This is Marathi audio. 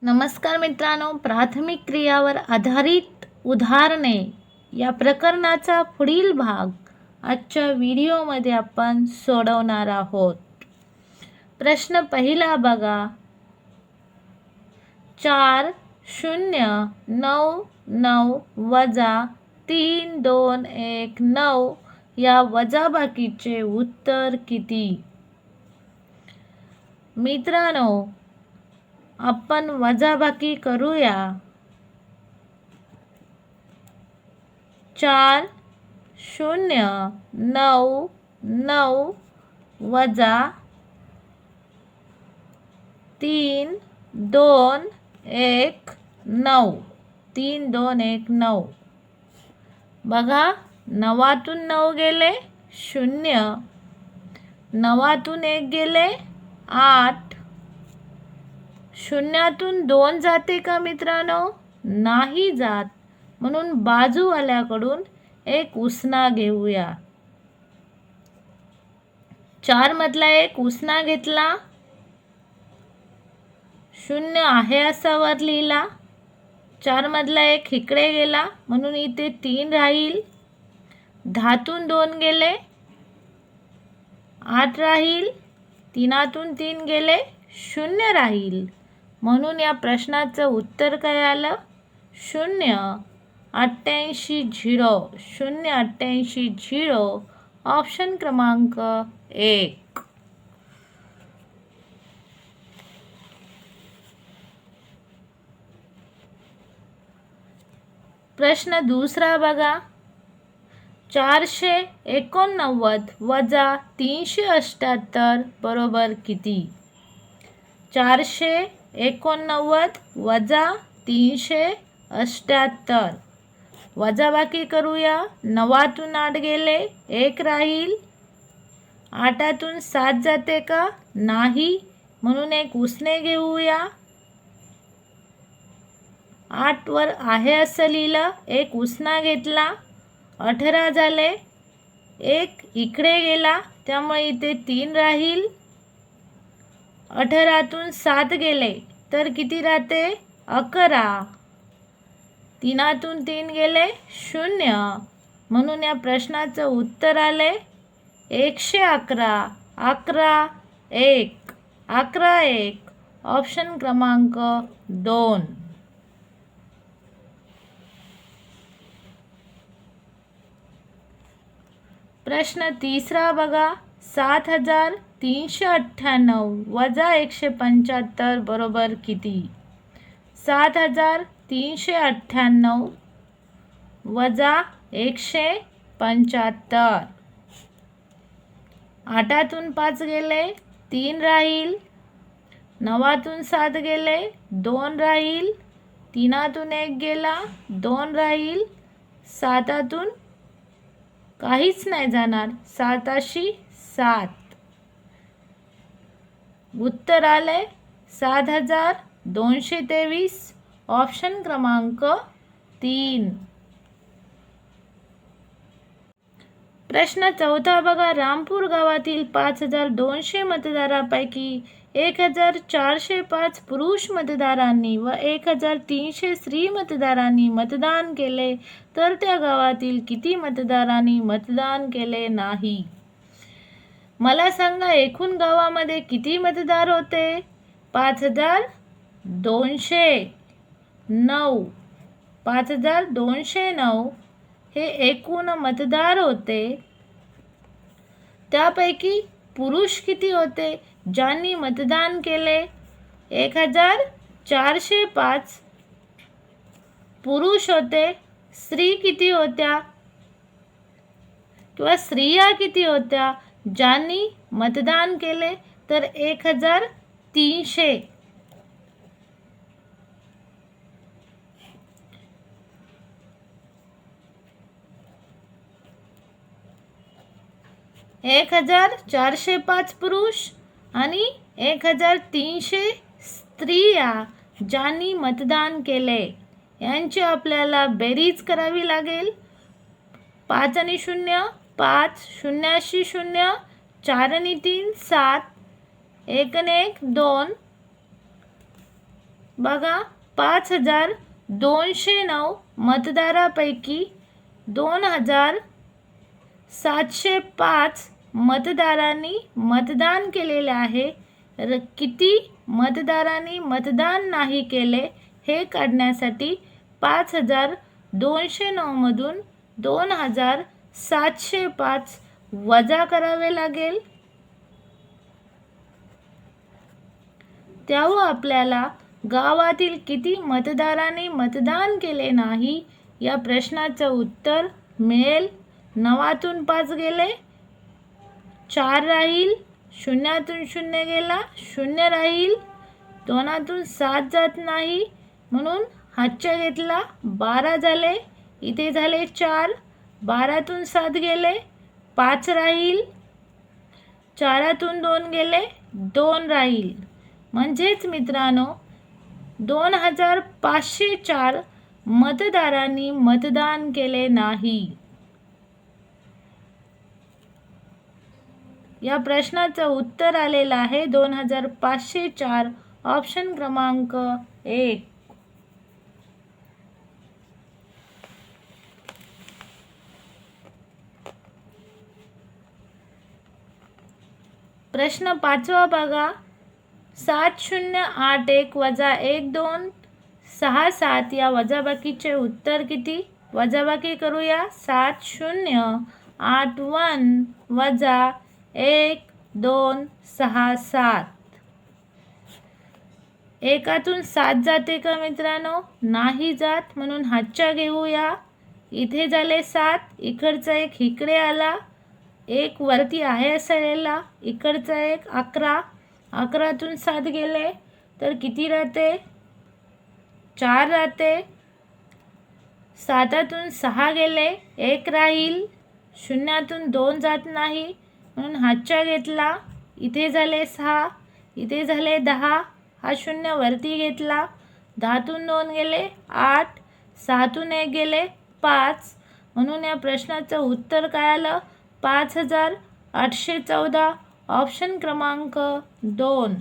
नमस्कार मित्रांनो, प्राथमिक क्रियावर आधारित उदाहरणे या प्रकरणाचा पुढील भाग आजच्या व्हिडिओमध्ये आपण सोडवणार आहोत. प्रश्न पहिला बघा. 4099 वजा 3219 या वजाबाकीचे उत्तर किती? मित्रांनो, आपण वजाबाकी करूया. 4099 वजा 3219 बघा, 9तून 9 गेले 0, 9तून 1 गेले 8. 0तून 2 जाते का मित्रांनो? नाही जात. म्हणून बाजूवाल्याकडून एक उसना घेऊया. 4 मधला एक उसना घेतला, 0 आहे असा वर लिहिला. 4 मधला एक इकडे गेला म्हणून इथे 3 राहील. 10तून 2 गेले 8 राहील. 3तून 3 गेले 0 राहील. म्हणून या प्रश्नाचं उत्तर काय आलं? 08800. ऑप्शन क्रमांक 1. प्रश्न दुसरा बघा. 489 वजा 378 बरोबर किती? 489 वजा 378. वजाबाकी करूया. 9तून 8 गेले 1 राहील. 8तून 7 जाते का? नाही. म्हणून एक उसने घेऊया. 8 वर आहे असं लिहिलं, एक उसना घेतला. 18 झाले. 1 इकडे गेला त्यामुळे इथे 3 राहील. 18तून 7 गेले तर किती राहते? 11. 3तून 3 गेले 0. म्हणून या प्रश्नाचं उत्तर आले 111. 11 ऑप्शन क्रमांक 2. प्रश्न तिसरा बघा. 7398 वजा 175 बरोबर किती? 7398 वजा 175. 8तून 5 गेले 3 राहील. 9तून 7 गेले 2 राहील. 3तून 1 गेला 2 राहील. 7तून काहीच नाही जाणार. 7 7. उत्तर आले 7223. ऑप्शन क्रमांक 3. प्रश्न चौथा बघा. रामपूर गावातील 5200 मतदारापैकी 1405 पुरुष मतदारांनी व 1300 स्त्री मतदारांनी मतदान केले तर त्या गावातील किती मतदारांनी मतदान केले नाही? मला सांगा, एकूण गावामध्ये किती मतदार होते? 5209. 5209 हे एकूण मतदार होते. त्यापैकी पुरुष किती होते ज्यांनी मतदान केले? 1405 पुरुष होते. स्त्री किती होत्या किंवा स्त्रिया किती होत्या ज्यांनी मतदान केले? तर 1300. 1405 पुरुष आणि 1300 स्त्रिया ज्यांनी मतदान केले यांची आपल्याला बेरीज करावी लागेल. 5 आणि 0 5, 0 0, 4 आणि 3 7, 1 आणि 1 2, बघा 5209 मतदारापैकी 2705 मतदारांनी मतदान केलेले आहे. किती मतदारांनी मतदान नाही केले हे काढण्यासाठी 5209 मधून 2705 वजा करावे लागेल. तेव्हा आपल्याला गावातील किती मतदारांनी मतदान केले नाही या प्रश्नाचं उत्तर मिळेल. 9तून 5 गेले 4 राहील, 0तून 0 गेला 0 राहील, 2तून 7 जात नाही म्हणून हातच्या घेतला 12 झाले, इथे झाले 4, 12तून 7 गेले 5 राहील, 4तून 2 गेले 2 राहील. म्हणजेच मित्रांनो 2504 मतदारांनी मतदान केले नाही. या प्रश्नाचं उत्तर आलेलं आहे 2504, ऑप्शन क्रमांक 1. प्रश्न 5वा बघा. 7081 वजा 1267 या वजाबाकीचे उत्तर किती? वजाबाकी करूया. 7081 वजा 1267. 1तून 7 जाते का मित्रांनो? नाही जात, म्हणून हातच्या घेऊया. इथे झाले 7, इकडचा एक इकडे आला, एक वरती आहे असलेला, इकडचा एक 11, 11तून 7 गेले तर किती राहते? 4 राहते. 7तून 6 गेले 1 राहील, 0तून 2 जात नाही म्हणून हातच्या घेतला. इथे झाले 6, इथे झाले 10, हा 0 वरती घेतला. 10तून 2 गेले 8, 6तून 1 गेले 5, म्हणून या प्रश्नाचं उत्तर काय आलं? 5814, ऑप्शन क्रमांक 2.